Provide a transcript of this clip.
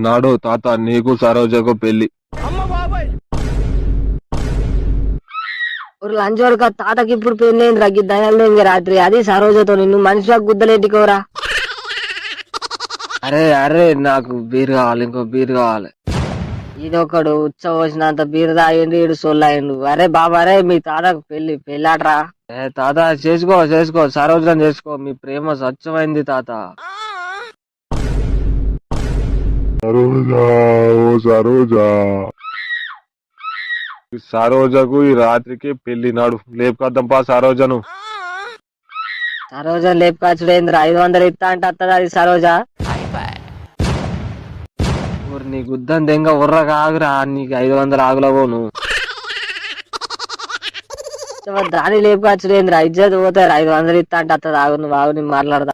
నాడు తాత నీకు సరోజకు పెళ్లి. లంచ్ వరకు తాతకి ఇప్పుడు పెళ్ళైంది రగ్గి దయాలు రాత్రి అది సరోజతో నిన్ను మనిషిగా గుద్దలేంటికోరా. అరే అరే నాకు బీర్ కావాలి, ఇంకో బీర్ కావాలి. ఈడొకడు ఉచ్చ పోసినంత బీరు తాగిండు, ఈడు సొల్లాయిండు. అరే బాబా రే మీ తాతకు పెళ్ళాట్రా. తాత చేసుకో చేసుకో, సరోజం చేసుకో, మీ ప్రేమ స్వచ్ఛమైంది తాత. సరోజా ఓ సరోజా, సరోజకు ఈ రాత్రికి పెళ్లి నాడు లేపుకొద్దాంపా సరోజను. సరోజ లేపుకాచుడేంద్ర 500 ఇస్తా అంటే వస్తుంది అది సరోజ. నీ గుద్దని దెంగ ఉర్ర కాగురా, నీకు 500 ఆగులవోను. దాని లేపుకాచుడేంద్ర ఇజ్జత్ పోతారు. 500 ఇస్తా అంటే వస్తుంది. ఆగు నువ్వు ఆగు, నేను మాట్లాడదా.